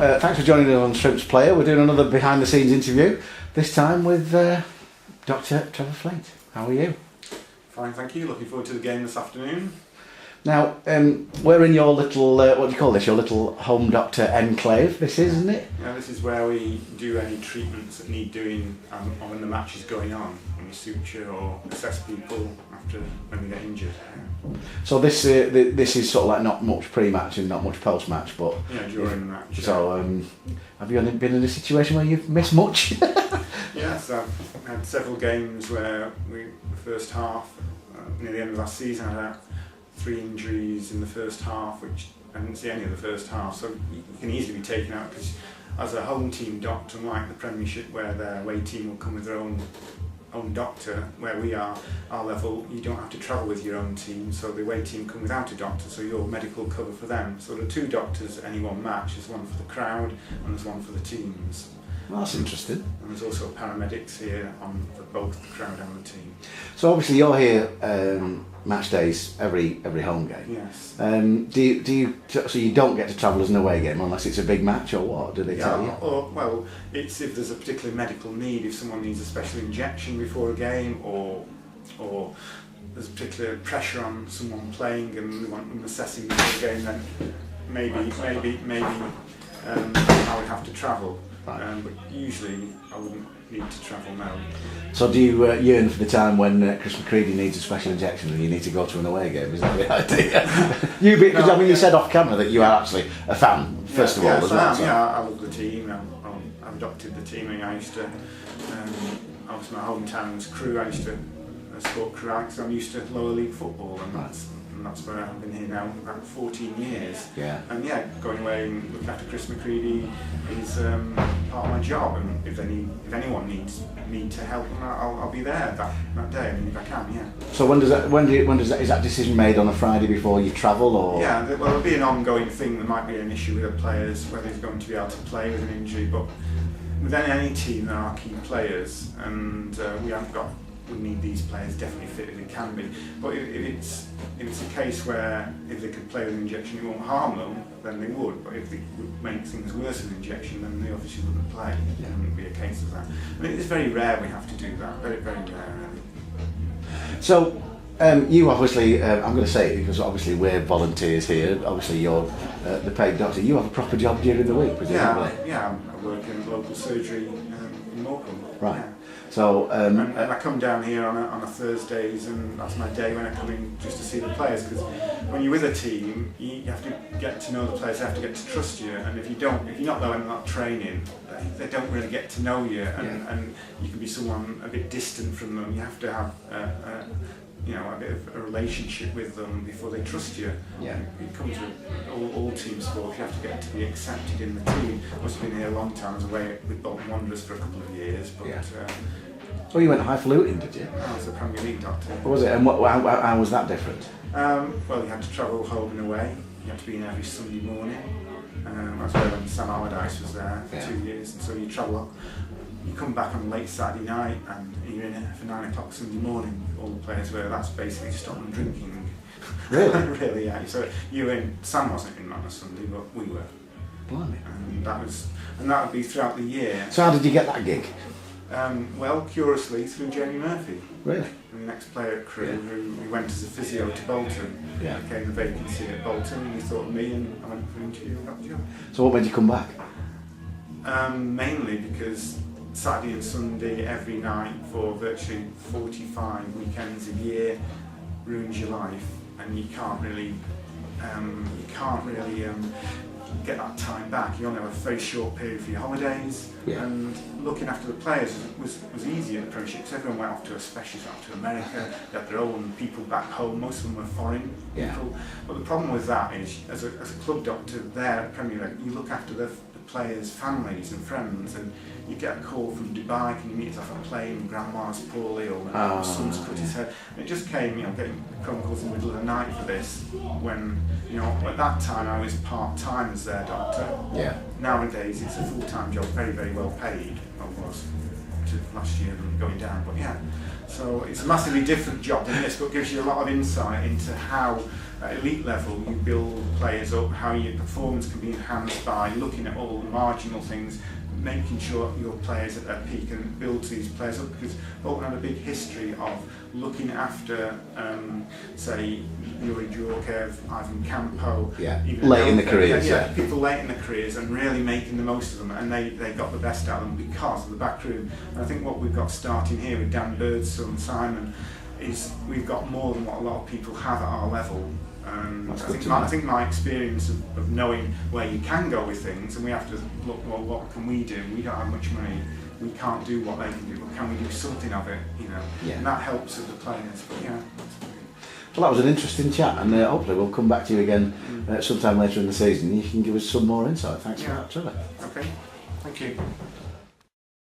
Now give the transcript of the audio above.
thanks for joining us on Shrimps Player. We're doing another behind-the-scenes interview, this time with Dr. Trevor Fleet. How are you? Fine, thank you. Looking forward to the game this afternoon. Now, we're in your little, what do you call this, your little home doctor enclave, this is, isn't it? Yeah, this is where we do any treatments that need doing when the match is going on, when we suture or assess people after when they get injured. Yeah. So this is sort of like not much pre-match and not much post-match, but... Yeah, during the match. So, have you been in a situation where you've missed much? Yes, I've had several games where the first half, near the end of last season, I had 3 injuries in the first half, which I didn't see any of the first half, so you can easily be taken out because as a home team doctor, unlike the Premiership where their away team will come with their own doctor, where we are, our level, you don't have to travel with your own team, so the away team come without a doctor, so you're medical cover for them. So there are 2 doctors at any one match, there's one for the crowd and there's one for the teams. Well, that's interesting. And there's also paramedics here for both the crowd and the team. So obviously you're here match days every home game. Yes. So you don't get to travel as an away game unless it's a big match, or what? Do they tell you? Well, it's if there's a particular medical need, if someone needs a special injection before a game, or there's particular pressure on someone playing and we want them assessing before a game, then maybe I would have to travel. Right. But usually I wouldn't need to travel now. So do you yearn for the time when Chris McCready needs a special injection and you need to go to an away game? Is that the idea? Because I mean, you said off camera that you are actually a fan, first of all, as well. Yeah, I love the team. I've adopted the team. I used to, obviously my hometown's Crewe, I used to support Crewe, so I'm used to lower league football, and that's where I've been here now about 14 years. Yeah. And yeah, going away and looking after Chris McCready is part of my job, and if anyone needs me to help them, I'll be there that day. I mean, if I can, yeah. So is that decision made on a Friday before you travel, or? Yeah, well, it'll be an ongoing thing. There might be an issue with the players whether he's going to be able to play with an injury, but with any team there are key players, and we need these players definitely fit as it can be. But if it's a case where if they could play with an injection it won't harm them, then they would. But if it would make things worse with an injection, then they obviously wouldn't play. It wouldn't be a case of that. I mean, it's very rare we have to do that. Very, very rare, really. So you obviously, I'm going to say it because obviously we're volunteers here. Obviously you're the paid doctor. You have a proper job during the week, presumably. Yeah. I work in local surgery in Morecambe. Right. Yeah. So and I come down here on a Thursdays, and that's my day when I come in just to see the players. Because when you're with a team, you have to get to know the players. They have to get to trust you. And if you're not there and not training, they don't really get to know you. And you can be someone a bit distant from them. You have to have a bit of a relationship with them before they trust you. Yeah. It comes with all team sports. You have to get to be accepted in the team. I must have been here a long time. I was away with Bolton Wanderers for a couple of years, but. Yeah. Well, you went highfalutin, did you? I was a Premier League doctor. What was it? And how was that different? Well, you had to travel home and away. You had to be in every Sunday morning. I was there when Sam Allardyce was there for 2 years, and so you travel up. You come back on late Saturday night and you're in it for 9 o'clock Sunday morning. All the players were. That's basically to stop them drinking. Really? Really, yeah. So you were in. Sam wasn't in on a Sunday, but we were. Blimey. And that would be throughout the year. So how did you get that gig? Well, curiously through Jamie Murphy. Really? The next player at Crewe, who went as a physio to Bolton. Yeah. Became a vacancy at Bolton, and he thought of me, and I went for an interview and got the job. So what made you come back? Mainly because Saturday and Sunday every night for virtually 45 weekends a year ruins your life, and you can't really get that time back. You only have a very short period for your holidays, and looking after the players was easy in the Premiership because everyone went off to a specialist, off to America. They had their own people back home. Most of them were foreign people. But the problem with that is, as a club doctor there at Premier League, you look after the players' families and friends, and you get a call from Dubai, can you meet us off a plane, and grandma's poorly, or son's cut his head. And it just came, getting phone calls in the middle of the night for this, when, at that time I was part-time as their doctor. Yeah. Nowadays it's a full-time job, very, very well paid, I was, of last year and going down. But yeah, so it's a massively different job than this, but gives you a lot of insight into how at elite level you build players up, how your performance can be enhanced by looking at all the marginal things, making sure your players at their peak, and builds these players up, because Bolton had a big history of looking after, say, Yuri Djorkaeff, Ivan Campo, even late in the careers, people late in the careers, and really making the most of them, and they got the best out of them because of the back room. And I think what we've got starting here with Dan Bird's son Simon is we've got more than what a lot of people have at our level. I think my experience of knowing where you can go with things, and we have to look, well, what can we do? We don't have much money, we can't do what they can do, but can we do something of it, you know? And that helps with the players. But yeah. Well, that was an interesting chat, and hopefully we'll come back to you again sometime later in the season. You can give us some more insight. Thanks for that, Trevor. Okay, thank you.